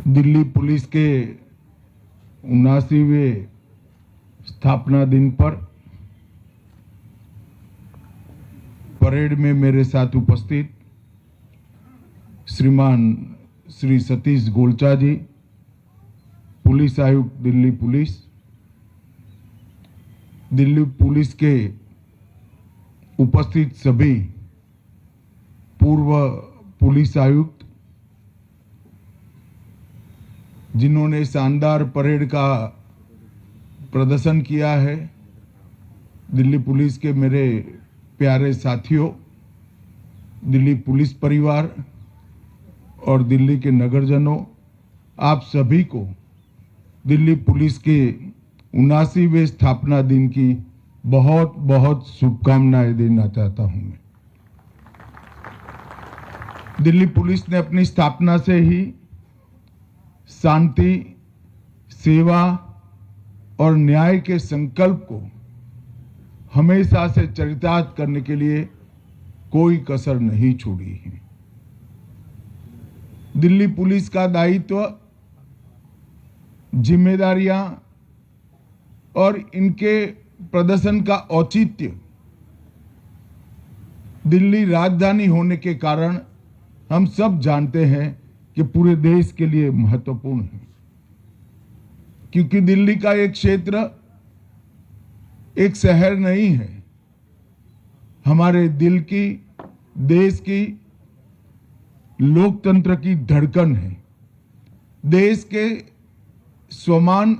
Delhi police के 79वें स्थापना दिन पर परेड में मेरे साथ उपस्थित श्रीमान श्री सतीश गोलचा जी, पुलिस आयुक्त दिल्ली पुलिस के उपस्थित सभी पूर्व पुलिस आयुक्त जिन्होंने शानदार परेड का प्रदर्शन किया है, दिल्ली पुलिस के मेरे प्यारे साथियों, दिल्ली पुलिस परिवार और दिल्ली के नगरजनों, आप सभी को दिल्ली पुलिस के 79वें स्थापना दिन की बहुत बहुत शुभकामनाएं देना चाहता हूं मैं। दिल्ली पुलिस ने अपनी स्थापना से ही शांति, सेवा और न्याय के संकल्प को हमेशा से चरितार्थ करने के लिए कोई कसर नहीं छोड़ी है। दिल्ली पुलिस का दायित्व, जिम्मेदारियां और इनके प्रदर्शन का औचित्य दिल्ली राजधानी होने के कारण हम सब जानते हैं कि पूरे देश के लिए महत्वपूर्ण है, क्योंकि दिल्ली का एक क्षेत्र एक शहर नहीं है, हमारे दिल की, देश की, लोकतंत्र की धड़कन है, देश के स्वाभिमान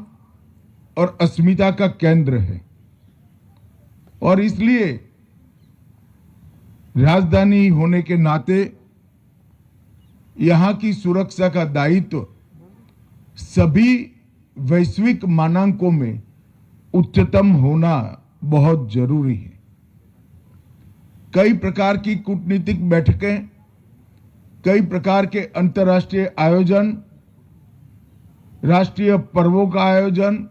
और अस्मिता का केंद्र है। और इसलिए राजधानी होने के नाते यहां की सुरक्षा का दायित्व सभी वैश्विक मानकों में उच्चतम होना बहुत जरूरी है। कई प्रकार की कूटनीतिक बैठकें, कई प्रकार के अंतर्राष्ट्रीय आयोजन, राष्ट्रीय पर्वों का आयोजन,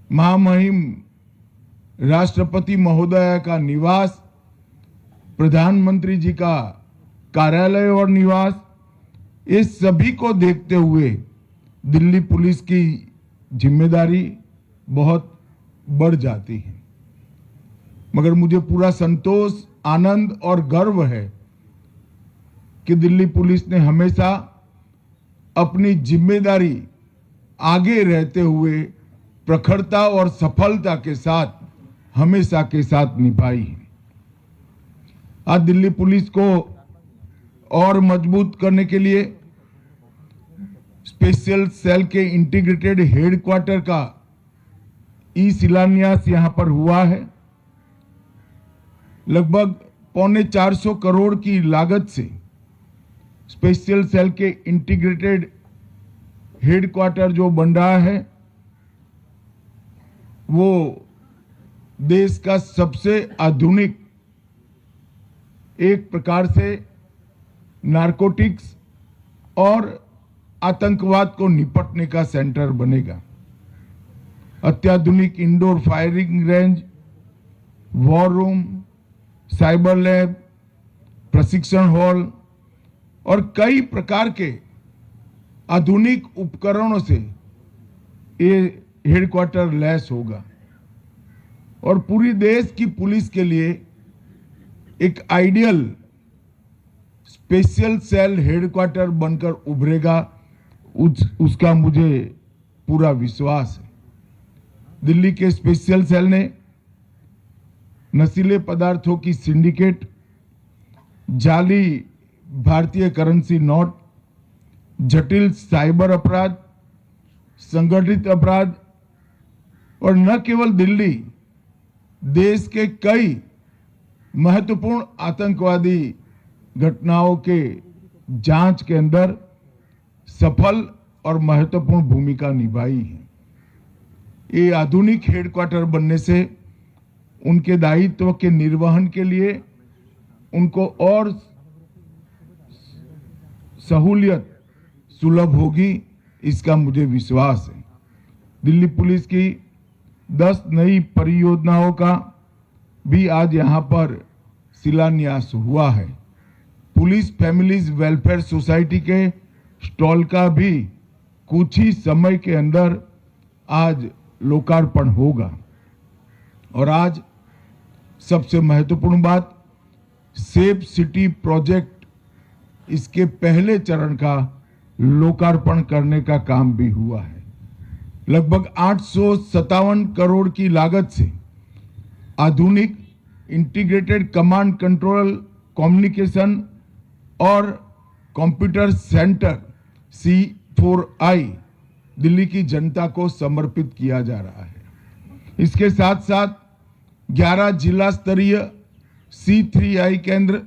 महामहिम राष्ट्रपति महोदय का निवास, प्रधानमंत्री जी का कार्यालय और निवास, इस सभी को देखते हुए दिल्ली पुलिस की जिम्मेदारी बहुत बढ़ जाती है। मगर मुझे पूरा संतोष, आनंद और गर्व है कि दिल्ली पुलिस ने हमेशा अपनी जिम्मेदारी आगे रहते हुए प्रखरता और सफलता के साथ हमेशा के साथ निभाई है। आज दिल्ली पुलिस को और मजबूत करने के लिए स्पेशल सेल के इंटीग्रेटेड हेडक्वार्टर का शिलान्यास यहां पर हुआ है। लगभग 450 करोड़ की लागत से स्पेशल सेल के इंटीग्रेटेड हेडक्वार्टर जो बन रहा है, वो देश का सबसे आधुनिक, एक प्रकार से नारकोटिक्स और आतंकवाद को निपटने का सेंटर बनेगा। अत्याधुनिक indoor firing range, war room, cyber lab, प्रशिक्षण हॉल और कई प्रकार के आधुनिक उपकरणों से ये हेडक्वार्टर लैस होगा और पूरी देश की पुलिस के लिए एक आइडियल स्पेशल सेल हेडक्वार्टर बनकर उभरेगा, उसका मुझे पूरा विश्वास है। दिल्ली के स्पेशल सेल ने नशीले पदार्थों की सिंडिकेट, जाली भारतीय करेंसी नोट, जटिल साइबर अपराध, संगठित अपराध और न केवल दिल्ली, देश के कई महत्वपूर्ण आतंकवादी घटनाओं के जांच के अंदर सफल और महत्वपूर्ण भूमिका निभाई है। ये आधुनिक हेडक्वार्टर बनने से उनके दायित्व के निर्वहन के लिए उनको और सहूलियत सुलभ होगी, इसका मुझे विश्वास है। दिल्ली पुलिस की 10 नई परियोजनाओं का भी आज यहां पर शिलान्यास हुआ है। पुलिस फैमिलीज वेलफेयर सोसाइटी के स्टॉल का भी कुछ ही समय के अंदर आज लोकार्पण होगा। और आज सबसे महत्वपूर्ण बात, सेफ सिटी प्रोजेक्ट, इसके पहले चरण का लोकार्पण करने का काम भी हुआ है। लगभग 857 करोड़ की लागत से आधुनिक इंटीग्रेटेड कमांड कंट्रोल, कम्युनिकेशन और कंप्यूटर सेंटर C4I दिल्ली की जनता को समर्पित किया जा रहा है। इसके साथ साथ 11 जिला स्तरीय C3I केंद्र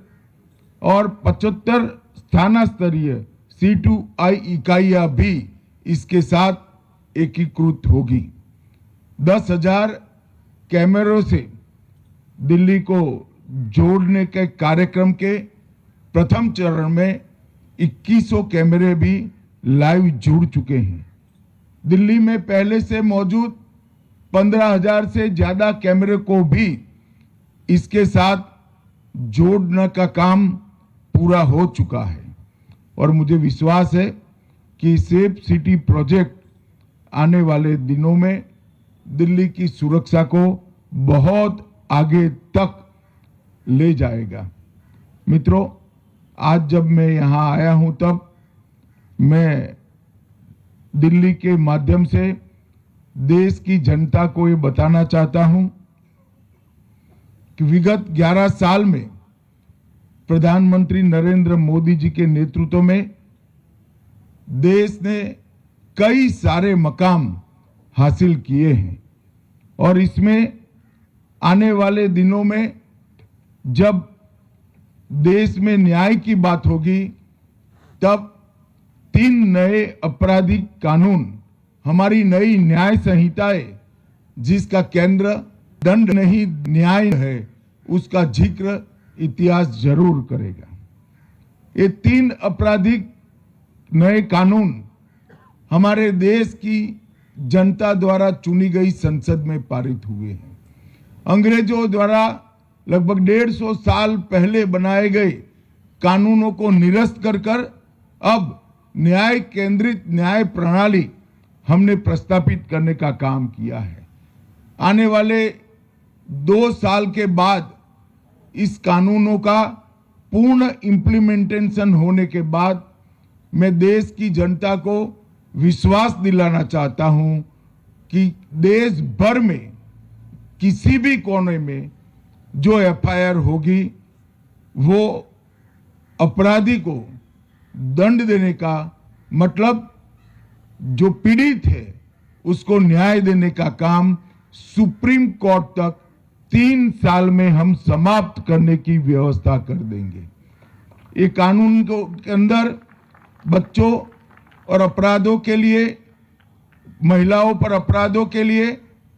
और 75 स्थाना स्तरीय C2I इकाइयां भी इसके साथ एकीकृत होगी। 10,000 कैमरों से दिल्ली को जोड़ने के कार्यक्रम के प्रथम चरण में 2100 कैमरे भी लाइव जुड़ चुके हैं। दिल्ली में पहले से मौजूद 15,000 से ज्यादा कैमरे को भी इसके साथ जोड़ने का काम पूरा हो चुका है। और मुझे विश्वास है कि सेफ सिटी प्रोजेक्ट आने वाले दिनों में दिल्ली की सुरक्षा को बहुत आगे तक ले जाएगा। मित्रों, आज जब मैं यहां आया हूं तब मैं दिल्ली के माध्यम से देश की जनता को ये बताना चाहता हूं कि विगत 11 साल में प्रधानमंत्री नरेंद्र मोदी जी के नेतृत्व में देश ने कई सारे मकाम हासिल किए हैं। और इसमें आने वाले दिनों में जब देश में न्याय की बात होगी तब 3 नए आपराधिक कानून, हमारी नई न्याय संहिताएं, जिसका केंद्र दंड नहीं न्याय है, उसका जिक्र इतिहास जरूर करेगा। ये 3 आपराधिक नए कानून हमारे देश की जनता द्वारा चुनी गई संसद में पारित हुए हैं। अंग्रेजों द्वारा लगभग 150 साल पहले बनाए गए कानूनों को निरस्त कर अब न्याय केंद्रित न्याय प्रणाली हमने प्रस्तापित करने का काम किया है। आने वाले 2 साल के बाद इस कानूनों का पूर्ण इम्प्लीमेंटेशन होने के बाद मैं देश की जनता को विश्वास दिलाना चाहता हूं कि देश भर में किसी भी कोने में जो FIR होगी वो अपराधी को दंड देने का मतलब जो पीड़ित है उसको न्याय देने का काम सुप्रीम कोर्ट तक 3 साल में हम समाप्त करने की व्यवस्था कर देंगे। ये कानून के अंदर बच्चों और अपराधों के लिए, महिलाओं पर अपराधों के लिए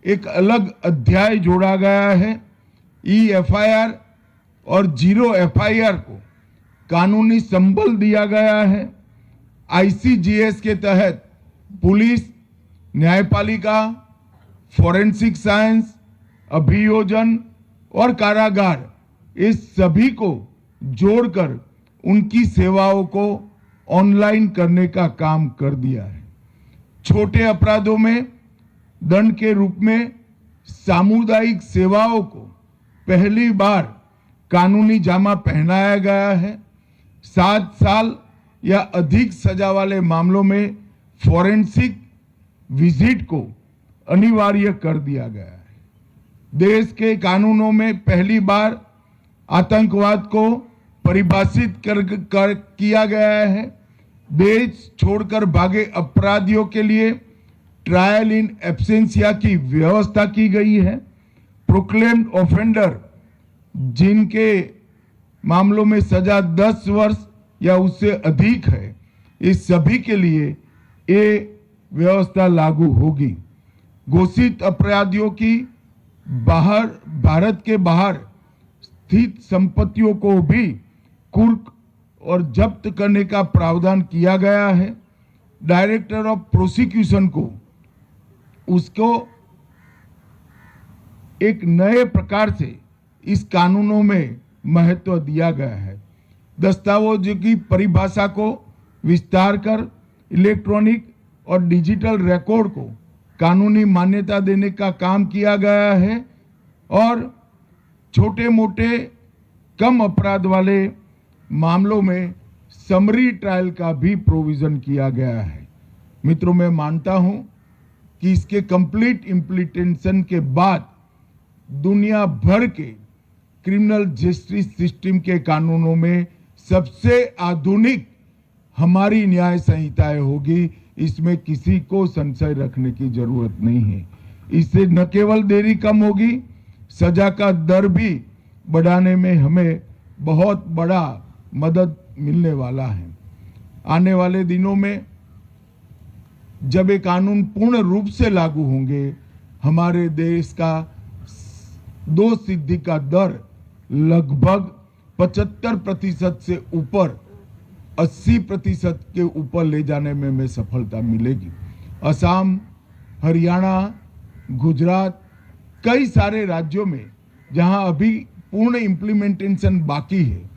एक अलग अध्याय जोड़ा गया है। EFIR और 0 FIR को कानूनी संबल दिया गया है। ICGS के तहत पुलिस, न्यायपालिका, फॉरेंसिक साइंस, अभियोजन और कारागार, इस सभी को जोड़कर उनकी सेवाओं को ऑनलाइन करने का काम कर दिया है। छोटे अपराधों में दंड के रूप में सामुदायिक सेवाओं को पहली बार कानूनी जामा पहनाया गया है। 7 साल या अधिक सजा वाले मामलों में फॉरेंसिक विजिट को अनिवार्य कर दिया गया है। देश के कानूनों में पहली बार आतंकवाद को परिभाषित किया गया है। देश छोड़कर भागे अपराधियों के लिए ट्रायल इन एब्सेंशिया की व्यवस्था की गई है। प्रोक्लेम्ड ऑफेंडर जिनके मामलों में सजा 10 वर्ष या उससे अधिक है, इस सभी के लिए ये व्यवस्था लागू होगी। घोषित अपराधियों की भारत के बाहर स्थित संपत्तियों को भी कुर्क और जब्त करने का प्रावधान किया गया है। डायरेक्टर ऑफ प्रोसिक्यूशन को उसको एक नए प्रकार से इस कानूनों में महत्व दिया गया है। दस्तावेजों की परिभाषा को विस्तार कर इलेक्ट्रॉनिक और डिजिटल रिकॉर्ड को कानूनी मान्यता देने का काम किया गया है और छोटे मोटे कम अपराध वाले मामलों में समरी ट्रायल का भी प्रोविजन किया गया है। मित्रों, मैं मानता हूं कि इसके कंप्लीट इम्प्लीमेंटेशन के बाद दुनिया भर के क्रिमिनल जस्टिस सिस्टम के कानूनों में सबसे आधुनिक हमारी न्याय संहिताएं होगी। इसमें किसी को संशय रखने की जरूरत नहीं है। इससे न केवल देरी कम होगी, सजा का दर भी बढ़ाने में हमें बहुत बड़ा मदद मिलने वाला है। आने वाले दिनों में जब ये कानून पूर्ण रूप से लागू होंगे, हमारे देश का दोषसिद्धि का दर लगभग 75% से ऊपर 80% के ऊपर ले जाने में हमें सफलता मिलेगी। असम, हरियाणा, गुजरात, कई सारे राज्यों में जहां अभी पूर्ण इम्प्लीमेंटेशन बाकी है,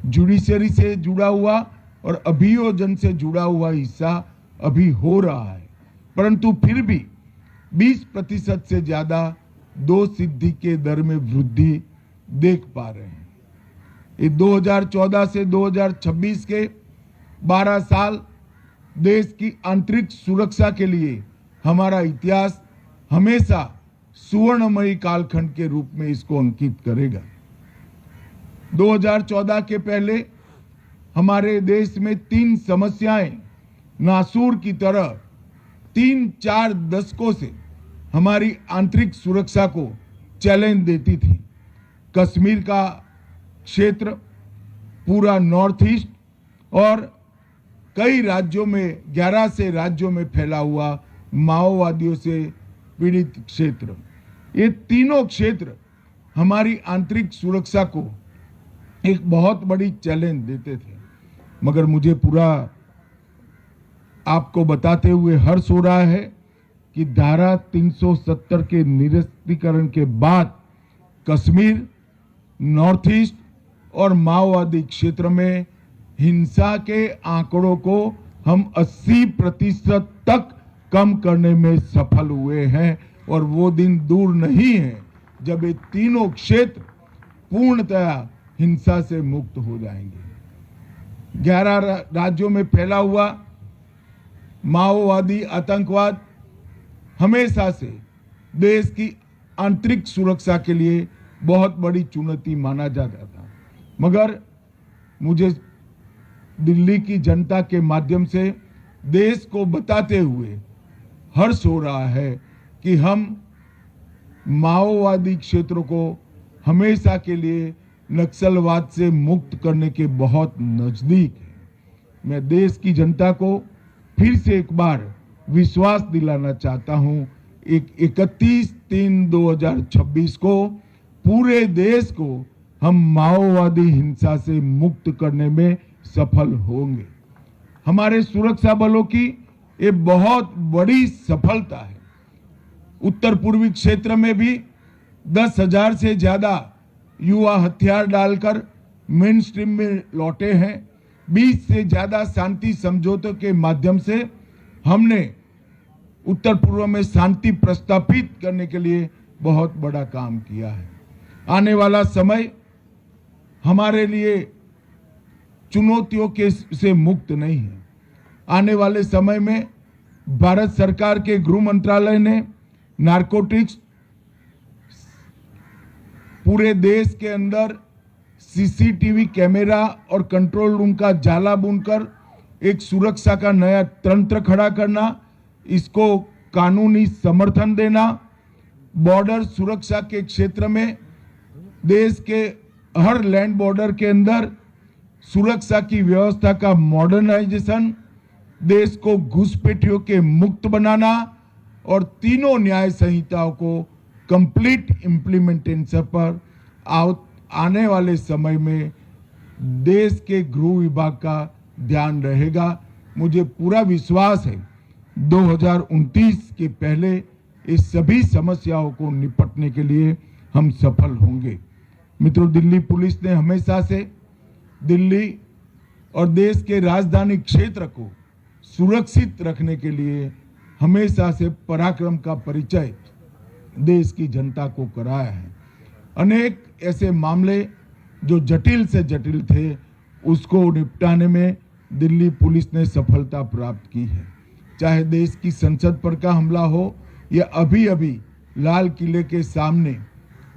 जुडिशरी से जुड़ा हुआ और अभियोजन से जुड़ा हुआ हिस्सा अभी हो रहा है, परंतु फिर भी 20% से ज्यादा दोषसिद्धि के दर में वृद्धि देख पा रहे हैं। ये 2014 से 2026 के 12 साल देश की आंतरिक सुरक्षा के लिए हमारा इतिहास हमेशा सुवर्णमयी कालखंड के रूप में इसको अंकित करेगा। 2014 के पहले हमारे देश में 3 समस्याएं नासूर की तरह 3-4 दशकों से हमारी आंतरिक सुरक्षा को चैलेंज देती थी। कश्मीर का क्षेत्र, पूरा नॉर्थ ईस्ट और कई राज्यों में 11 से राज्यों में फैला हुआ माओवादियों से पीड़ित क्षेत्र, ये तीनों क्षेत्र हमारी आंतरिक सुरक्षा को एक बहुत बड़ी चैलेंज देते थे। मगर मुझे पूरा आपको बताते हुए हर्ष हो रहा है कि धारा 370 के निरस्तीकरण के बाद कश्मीर, नॉर्थ ईस्ट और माओवादी क्षेत्र में हिंसा के आंकड़ों को हम 80% तक कम करने में सफल हुए हैं और वो दिन दूर नहीं है जब ये तीनों क्षेत्र पूर्णतया हिंसा से मुक्त हो जाएंगे। 11 राज्यों में फैला हुआ माओवादी आतंकवाद हमेशा से देश की आंतरिक सुरक्षा के लिए बहुत बड़ी चुनौती माना जाता था, मगर मुझे दिल्ली की जनता के माध्यम से देश को बताते हुए हर्ष हो रहा है कि हम माओवादी क्षेत्रों को हमेशा के लिए नक्सलवाद से मुक्त करने के बहुत नजदीक है। मैं देश की जनता को फिर से एक बार विश्वास दिलाना चाहता हूं, 31/3/2026 को पूरे देश को हम माओवादी हिंसा से मुक्त करने में सफल होंगे। हमारे सुरक्षा बलों की ये बहुत बड़ी सफलता है। उत्तर पूर्वी क्षेत्र में भी 10,000 से ज्यादा युवा हथियार डालकर मेन स्ट्रीम में लौटे हैं। 20 से ज्यादा शांति समझौतों के माध्यम से हमने उत्तर पूर्व में शांति प्रस्थापित करने के लिए बहुत बड़ा काम किया है। आने वाला समय हमारे लिए चुनौतियों के से मुक्त नहीं है। आने वाले समय में भारत सरकार के गृह मंत्रालय ने नारकोटिक्स पूरे देश के अंदर सीसीटीवी कैमरा और कंट्रोल रूम का जाला बुनकर एक सुरक्षा का नया तंत्र खड़ा करना, इसको कानूनी समर्थन देना, बॉर्डर सुरक्षा के क्षेत्र में देश के हर लैंड बॉर्डर के अंदर सुरक्षा की व्यवस्था का मॉडर्नाइजेशन, देश को घुसपैठियों के मुक्त बनाना और तीनों न्याय संहिताओं को कंप्लीट इम्प्लीमेंटेशन पर आने वाले समय में देश के गृह विभाग का ध्यान रहेगा। मुझे पूरा विश्वास है 2029 के पहले इस सभी समस्याओं को निपटने के लिए हम सफल होंगे। मित्रों, दिल्ली पुलिस ने हमेशा से दिल्ली और देश के राजधानी क्षेत्र को सुरक्षित रखने के लिए हमेशा से पराक्रम का परिचय देश की जनता को कराया है। अनेक ऐसे मामले जो जटिल से जटिल थे, उसको निपटाने में दिल्ली पुलिस ने सफलता प्राप्त की है। चाहे देश की संसद पर का हमला हो या अभी अभी लाल किले के सामने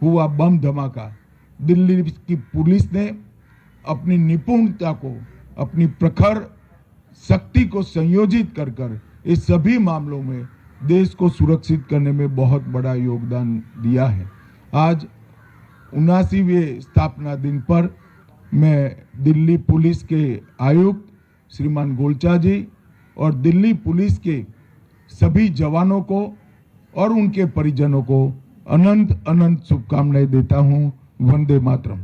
हुआ बम धमाका, दिल्ली की पुलिस ने अपनी निपुणता को, अपनी प्रखर शक्ति को संयोजित कर कर इस सभी मामलों में देश को सुरक्षित करने में बहुत बड़ा योगदान दिया है। आज 79वें स्थापना दिन पर मैं दिल्ली पुलिस के आयुक्त श्रीमान गोलचा जी और दिल्ली पुलिस के सभी जवानों को और उनके परिजनों को अनंत अनंत शुभकामनाएं देता हूं। वंदे मातरम।